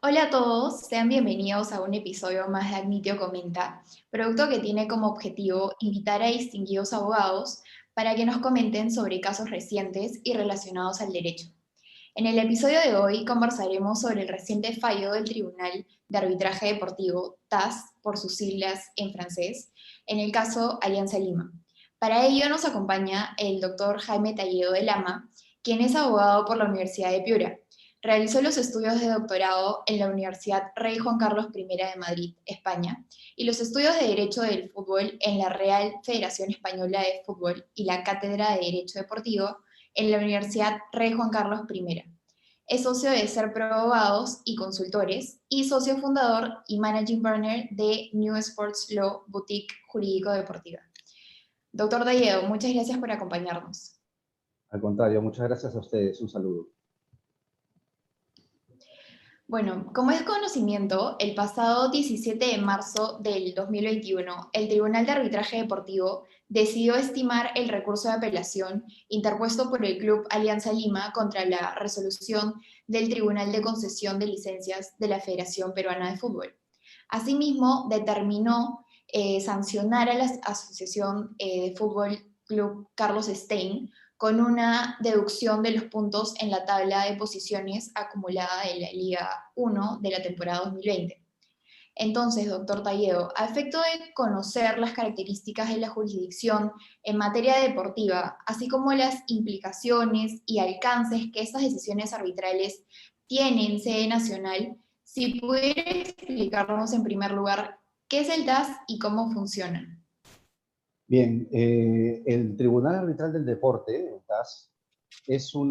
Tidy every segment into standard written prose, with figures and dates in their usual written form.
Hola a todos, sean bienvenidos a un episodio más de Admitio Comenta, producto que tiene como objetivo invitar a distinguidos abogados para que nos comenten sobre casos recientes y relacionados al derecho. En el episodio de hoy conversaremos sobre el reciente fallo del Tribunal de Arbitraje Deportivo, TAS, por sus siglas en francés, en el caso Alianza Lima. Para ello nos acompaña el doctor Jaime Talledo de Lama, quien es abogado por la Universidad de Piura. Realizó los estudios de doctorado en la Universidad Rey Juan Carlos I de Madrid, España, y los estudios de Derecho del Fútbol en la Real Federación Española de Fútbol y la Cátedra de Derecho Deportivo en la Universidad Rey Juan Carlos I. Es socio de Serpro Abogados y Consultores y socio fundador y managing partner de New Sports Law Boutique Jurídico Deportiva. Doctor Talledo, muchas gracias por acompañarnos. Al contrario, muchas gracias a ustedes. Un saludo. Bueno, como es conocimiento, el pasado 17 de marzo del 2021, el Tribunal de Arbitraje Deportivo decidió estimar el recurso de apelación interpuesto por el Club Alianza Lima contra la resolución del Tribunal de Concesión de Licencias de la Federación Peruana de Fútbol. Asimismo, determinó sancionar a la Asociación de Fútbol Club Carlos Stein con una deducción de los puntos en la tabla de posiciones acumulada de la Liga 1 de la temporada 2020. Entonces, doctor Talledo, a efecto de conocer las características de la jurisdicción en materia deportiva, así como las implicaciones y alcances que estas decisiones arbitrales tienen en sede nacional, si pudiera explicarnos en primer lugar qué es el TAS y cómo funciona. Bien, el Tribunal Arbitral del Deporte, el TAS, es un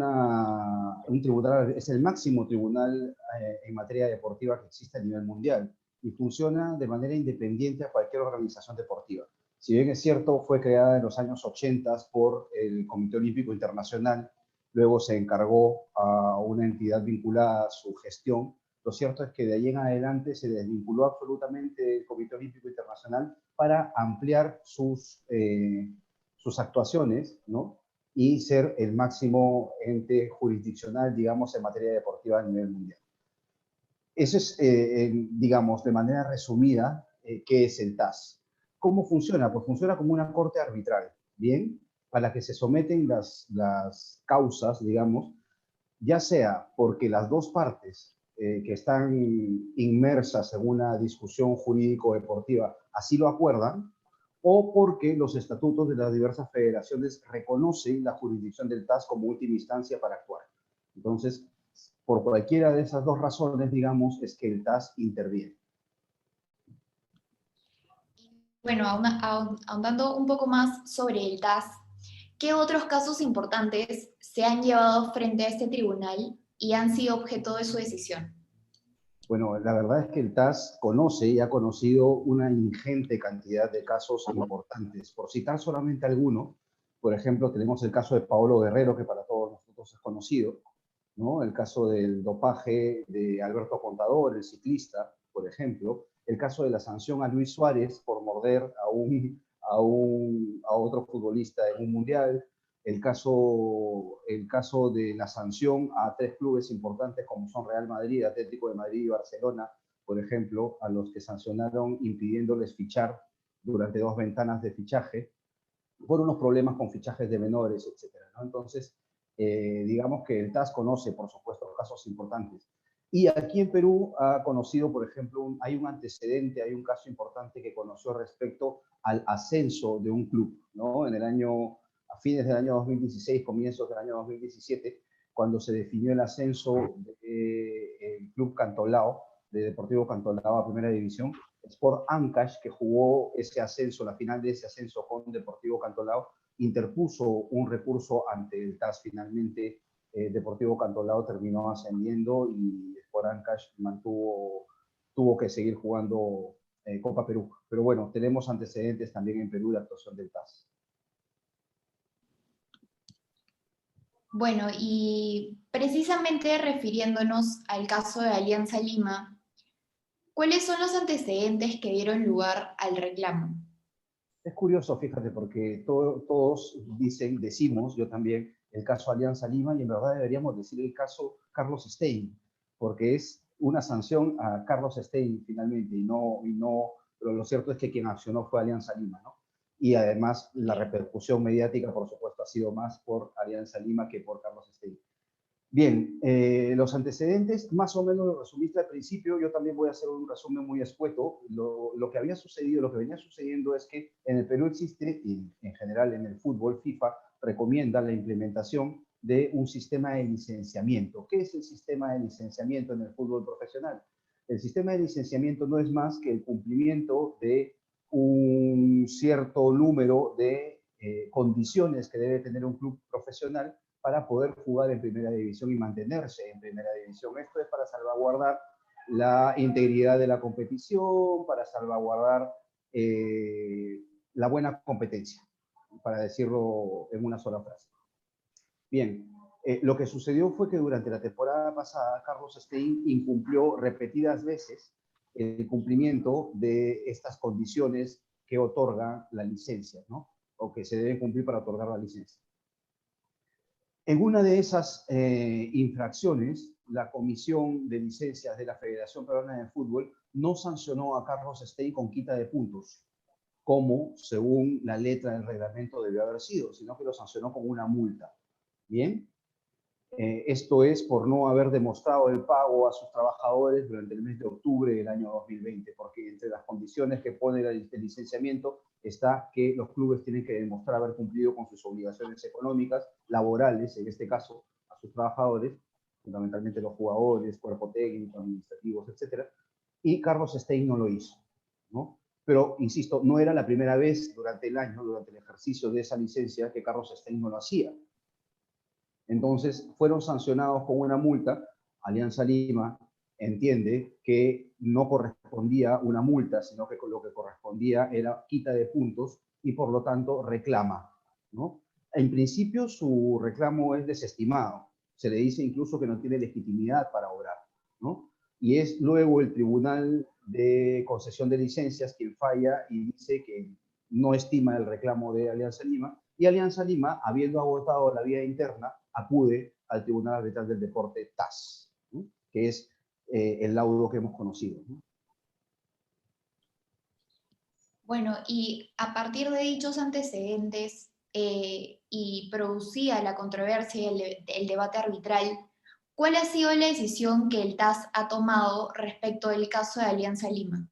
tribunal, es el máximo tribunal en materia deportiva que existe a nivel mundial y funciona de manera independiente a cualquier organización deportiva. Si bien es cierto, fue creada en los años 80 por el Comité Olímpico Internacional, luego se encargó a una entidad vinculada a su gestión. Lo cierto es que de ahí en adelante se desvinculó absolutamente del Comité Olímpico Internacional para ampliar sus actuaciones, ¿no? Y ser el máximo ente jurisdiccional, digamos, en materia deportiva a nivel mundial. Eso es, digamos, de manera resumida, qué es el TAS. ¿Cómo funciona? Pues funciona como una corte arbitral, ¿bien? A la que se someten las causas, digamos, ya sea porque las dos partes que están inmersas en una discusión jurídico-deportiva así lo acuerdan, o porque los estatutos de las diversas federaciones reconocen la jurisdicción del TAS como última instancia para actuar. Entonces, por cualquiera de esas dos razones, digamos, es que el TAS interviene. Bueno, ahondando un poco más sobre el TAS, ¿qué otros casos importantes se han llevado frente a este tribunal y han sido objeto de su decisión? Bueno, la verdad es que el TAS conoce y ha conocido una ingente cantidad de casos importantes. Por citar solamente alguno, por ejemplo, tenemos el caso de Paolo Guerrero, que para todos nosotros es conocido, ¿no? El caso del dopaje de Alberto Contador, el ciclista, por ejemplo. El caso de la sanción a Luis Suárez por morder a otro futbolista en un mundial. El caso de la sanción a tres clubes importantes como son Real Madrid, Atlético de Madrid y Barcelona, por ejemplo, a los que sancionaron impidiéndoles fichar durante 2 ventanas de fichaje por unos problemas con fichajes de menores, etcétera, ¿no? Entonces, digamos que el TAS conoce, por supuesto, casos importantes. Y aquí en Perú ha conocido, por ejemplo, hay un antecedente, hay un caso importante que conoció respecto al ascenso de un club, ¿no? A fines del año 2016, comienzos del año 2017, cuando se definió el ascenso del Club Cantolao, de Deportivo Cantolao a Primera División, Sport Ancash, que jugó ese ascenso, la final de ese ascenso con Deportivo Cantolao, interpuso un recurso ante el TAS. Finalmente, Deportivo Cantolao terminó ascendiendo y Sport Ancash tuvo que seguir jugando Copa Perú. Pero bueno, tenemos antecedentes también en Perú de actuación del TAS. Bueno, y precisamente refiriéndonos al caso de Alianza Lima, ¿cuáles son los antecedentes que dieron lugar al reclamo? Es curioso, fíjate, porque todos decimos, yo también, el caso Alianza Lima, y en verdad deberíamos decir el caso Carlos Stein, porque es una sanción a Carlos Stein finalmente, pero lo cierto es que quien accionó fue Alianza Lima, ¿no? Y además la repercusión mediática, por supuesto, ha sido más por Alianza Lima que por Carlos Stein. Bien, los antecedentes más o menos lo resumiste al principio. Yo también voy a hacer un resumen muy escueto. Lo que había sucedido, lo que venía sucediendo es que en el Perú existe, y en general en el fútbol, FIFA recomienda la implementación de un sistema de licenciamiento. ¿Qué es el sistema de licenciamiento en el fútbol profesional? El sistema de licenciamiento no es más que el cumplimiento de un cierto número de condiciones que debe tener un club profesional para poder jugar en primera división y mantenerse en primera división. Esto es para salvaguardar la integridad de la competición, para salvaguardar la buena competencia, para decirlo en una sola frase. Bien, lo que sucedió fue que durante la temporada pasada Carlos Stein incumplió repetidas veces el cumplimiento de estas condiciones que otorga la licencia, ¿no? O que se deben cumplir para otorgar la licencia. En una de esas infracciones, la Comisión de Licencias de la Federación Peruana de Fútbol no sancionó a Carlos Stein con quita de puntos, como según la letra del reglamento debió haber sido, sino que lo sancionó con una multa. Bien, esto es por no haber demostrado el pago a sus trabajadores durante el mes de octubre del año 2020, porque entre las condiciones que pone el licenciamiento está que los clubes tienen que demostrar haber cumplido con sus obligaciones económicas, laborales, en este caso, a sus trabajadores, fundamentalmente los jugadores, cuerpo técnico, administrativos, etcétera, y Carlos Stein no lo hizo, ¿no? Pero, insisto, no era la primera vez durante el año, durante el ejercicio de esa licencia, que Carlos Stein no lo hacía. Entonces, fueron sancionados con una multa. Alianza Lima entiende que no correspondía una multa, sino que lo que correspondía era quita de puntos y por lo tanto reclama, ¿no? En principio su reclamo es desestimado. Se le dice incluso que no tiene legitimidad para obrar, ¿no? Y es luego el Tribunal de Concesión de Licencias quien falla y dice que no estima el reclamo de Alianza Lima, y Alianza Lima, habiendo agotado la vía interna, acude al Tribunal Arbitral del Deporte TAS, ¿no? Que es el laudo que hemos conocido, ¿no? Bueno, y a partir de dichos antecedentes y producida la controversia y el debate arbitral, ¿cuál ha sido la decisión que el TAS ha tomado respecto del caso de Alianza Lima?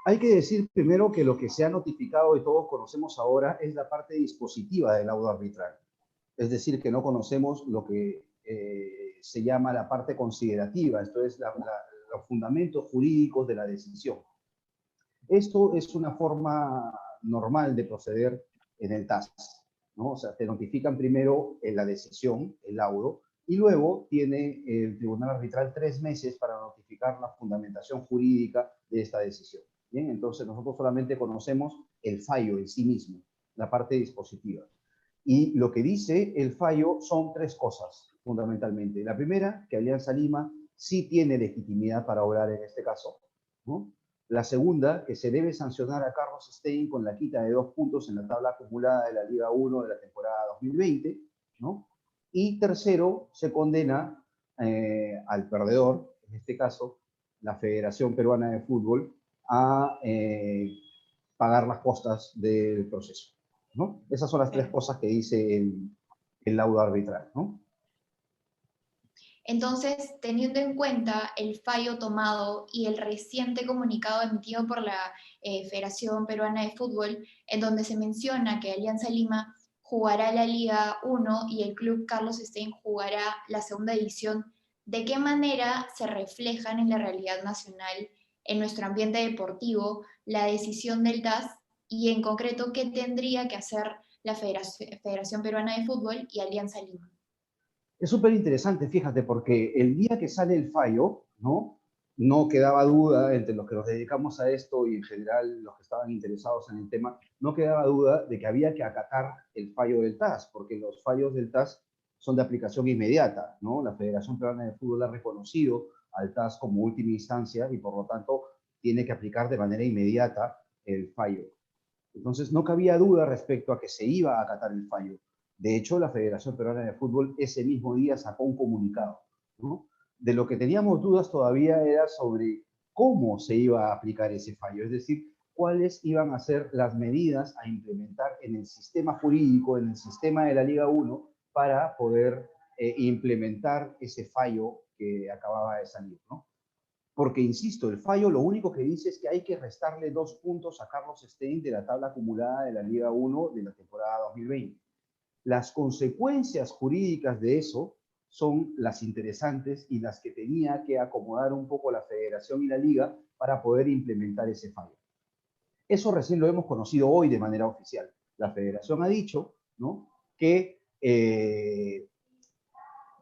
Hay que decir primero que lo que se ha notificado y todos conocemos ahora es la parte dispositiva del laudo arbitral. Es decir, que no conocemos lo que se llama la parte considerativa, esto es los fundamentos jurídicos de la decisión. Esto es una forma normal de proceder en el TAS, ¿no? O sea, te notifican primero la decisión, el laudo, y luego tiene el Tribunal Arbitral 3 meses para notificar la fundamentación jurídica de esta decisión. Bien, entonces nosotros solamente conocemos el fallo en sí mismo, la parte dispositiva. Y lo que dice el fallo son 3 cosas, fundamentalmente. La primera, que Alianza Lima sí tiene legitimidad para obrar en este caso, ¿no? La segunda, que se debe sancionar a Carlos Stein con la quita de 2 puntos en la tabla acumulada de la Liga 1 de la temporada 2020, ¿no? Y tercero, se condena al perdedor, en este caso, la Federación Peruana de Fútbol, a pagar las costas del proceso, ¿no? Esas son las 3 cosas que dice el laudo arbitral, ¿no? Entonces, teniendo en cuenta el fallo tomado y el reciente comunicado emitido por la Federación Peruana de Fútbol, en donde se menciona que Alianza Lima jugará la Liga 1 y el club Carlos Stein jugará la segunda división, ¿de qué manera se reflejan en la realidad nacional, en nuestro ambiente deportivo, la decisión del TAS y en concreto qué tendría que hacer la Federación Peruana de Fútbol y Alianza Lima? Es súper interesante, fíjate, porque el día que sale el fallo, ¿no? No quedaba duda entre los que nos dedicamos a esto y en general los que estaban interesados en el tema, no quedaba duda de que había que acatar el fallo del TAS, porque los fallos del TAS son de aplicación inmediata, ¿no? La Federación Peruana de Fútbol ha reconocido al TAS como última instancia y por lo tanto tiene que aplicar de manera inmediata el fallo. Entonces no cabía duda respecto a que se iba a acatar el fallo. De hecho, la Federación Peruana de Fútbol ese mismo día sacó un comunicado, ¿no? De lo que teníamos dudas todavía era sobre cómo se iba a aplicar ese fallo, es decir, cuáles iban a ser las medidas a implementar en el sistema jurídico, en el sistema de la Liga 1, para poder implementar ese fallo que acababa de salir, ¿no? Porque, insisto, el fallo lo único que dice es que hay que restarle 2 puntos a Carlos Stein de la tabla acumulada de la Liga 1 de la temporada 2020. Las consecuencias jurídicas de eso son las interesantes y las que tenía que acomodar un poco la federación y la liga para poder implementar ese fallo. Eso recién lo hemos conocido hoy de manera oficial. La federación ha dicho, ¿no?, que,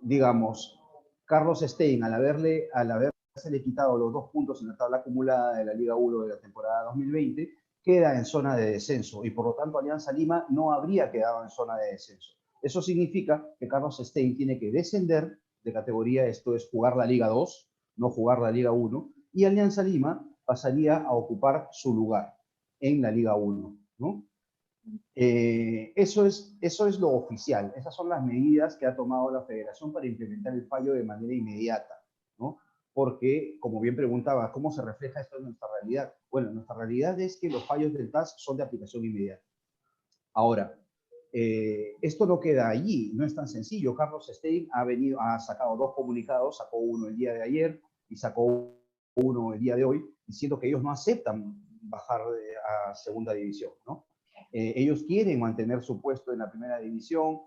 digamos, Carlos Stein, al haberse quitado los 2 puntos en la tabla acumulada de la Liga 1 de la temporada 2020, queda en zona de descenso y por lo tanto Alianza Lima no habría quedado en zona de descenso. Eso significa que Carlos Stein tiene que descender de categoría, esto es jugar la Liga 2, no jugar la Liga 1, y Alianza Lima pasaría a ocupar su lugar en la Liga 1, ¿no? Eso es lo oficial, esas son las medidas que ha tomado la federación para implementar el fallo de manera inmediata, ¿no? Porque, como bien preguntaba, ¿cómo se refleja esto en nuestra realidad? Bueno, nuestra realidad es que los fallos del TAS son de aplicación inmediata. Ahora, esto no queda allí, no es tan sencillo. Carlos Stein ha sacado 2 comunicados, sacó uno el día de ayer y sacó uno el día de hoy, diciendo que ellos no aceptan bajar a segunda división, ¿no? Ellos quieren mantener su puesto en la primera división,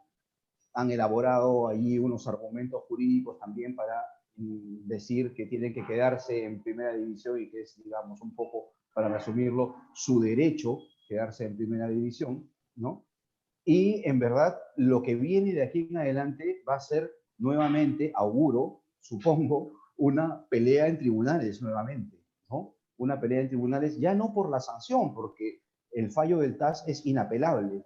han elaborado allí unos argumentos jurídicos también para decir que tienen que quedarse en primera división y que es, digamos, un poco, para resumirlo, su derecho quedarse en primera división, ¿no? Y en verdad, lo que viene de aquí en adelante va a ser nuevamente, auguro, supongo, una pelea en tribunales nuevamente, ¿no? Una pelea en tribunales, ya no por la sanción, porque el fallo del TAS es inapelable,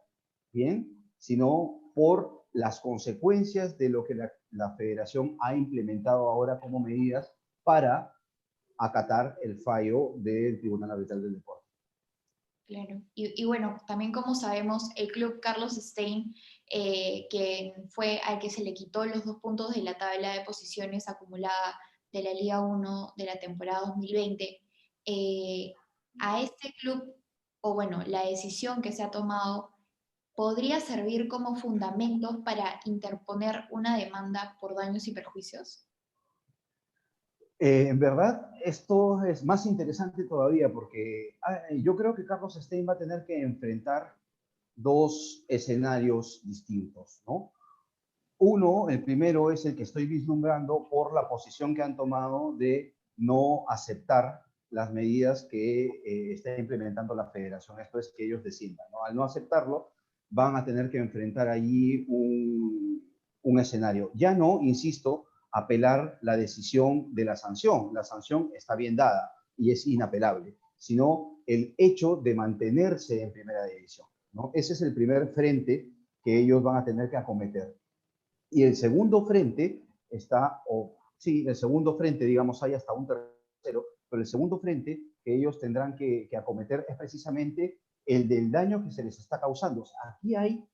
¿bien? Sino por las consecuencias de lo que la federación ha implementado ahora como medidas para acatar el fallo del Tribunal Arbitral del Deporte. Claro. Y bueno, también como sabemos, el club Carlos Stein, que fue al que se le quitó los 2 puntos de la tabla de posiciones acumulada de la Liga 1 de la temporada 2020, a este club, o bueno, la decisión que se ha tomado, podría servir como fundamento para interponer una demanda por daños y perjuicios. En verdad, esto es más interesante todavía porque yo creo que Carlos Stein va a tener que enfrentar 2 escenarios distintos, ¿no? Uno, el primero es el que estoy vislumbrando por la posición que han tomado de no aceptar las medidas que está implementando la federación. Esto es que ellos desciendan, ¿no? Al no aceptarlo, van a tener que enfrentar allí un escenario. Ya no, insisto, apelar la decisión de la sanción. La sanción está bien dada y es inapelable, sino el hecho de mantenerse en primera división, ¿no? Ese es el primer frente que ellos van a tener que acometer. Y el segundo frente está, o sí, el segundo frente, digamos, hay hasta un tercero, pero el segundo frente que ellos tendrán que acometer es precisamente el del daño que se les está causando. O sea, aquí hay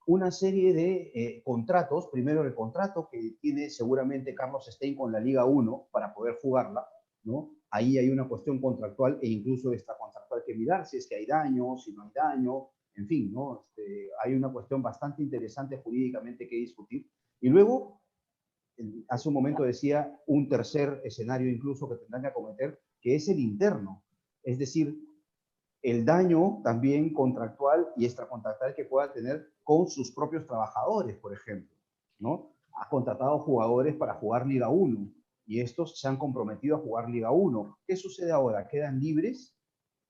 una serie de contratos. Primero, el contrato que tiene seguramente Carlos Stein con la Liga 1 para poder jugarla, ¿no? Ahí hay una cuestión contractual e incluso esta contractual que mirar si es que hay daño, si no hay daño, en fin, ¿no? Hay una cuestión bastante interesante jurídicamente que discutir. Y luego, hace un momento decía, un tercer escenario incluso que tendrán que acometer, que es el interno. Es decir, el daño también contractual y extracontractual que pueda tener con sus propios trabajadores, por ejemplo, ¿no? Ha contratado jugadores para jugar Liga 1 y estos se han comprometido a jugar Liga 1. ¿Qué sucede ahora? ¿Quedan libres?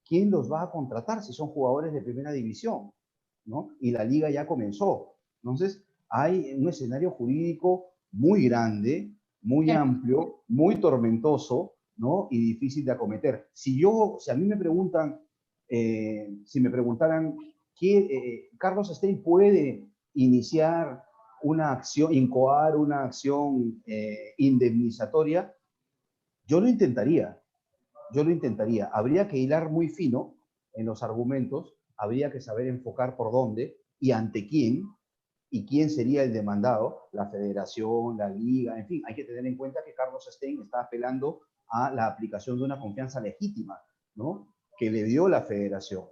¿Quién los va a contratar si son jugadores de primera división, ¿no? Y la liga ya comenzó. Entonces, hay un escenario jurídico muy grande, muy amplio, muy tormentoso, ¿no? Y difícil de acometer. Si a mí me preguntan, si me preguntaran, ¿Carlos Stein puede iniciar una acción, incoar una acción indemnizatoria? Yo lo intentaría. Yo lo intentaría. Habría que hilar muy fino en los argumentos, habría que saber enfocar por dónde y ante quién, ¿Y quién sería el demandado? La federación, la liga, en fin, hay que tener en cuenta que Carlos Stein está apelando a la aplicación de una confianza legítima, ¿no? Que le dio la federación.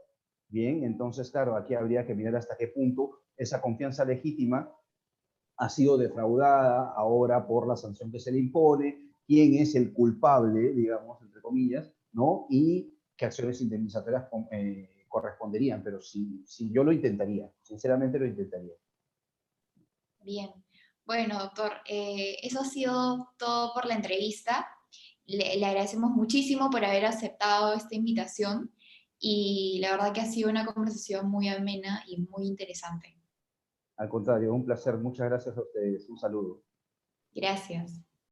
Bien, entonces, claro, aquí habría que mirar hasta qué punto esa confianza legítima ha sido defraudada ahora por la sanción que se le impone, quién es el culpable, digamos, entre comillas, ¿no? Y qué acciones indemnizatorias corresponderían, pero sí, yo lo intentaría, sinceramente lo intentaría. Bien. Bueno, doctor, eso ha sido todo por la entrevista. Le agradecemos muchísimo por haber aceptado esta invitación y la verdad que ha sido una conversación muy amena y muy interesante. Al contrario, un placer, muchas gracias a ustedes, un saludo. Gracias.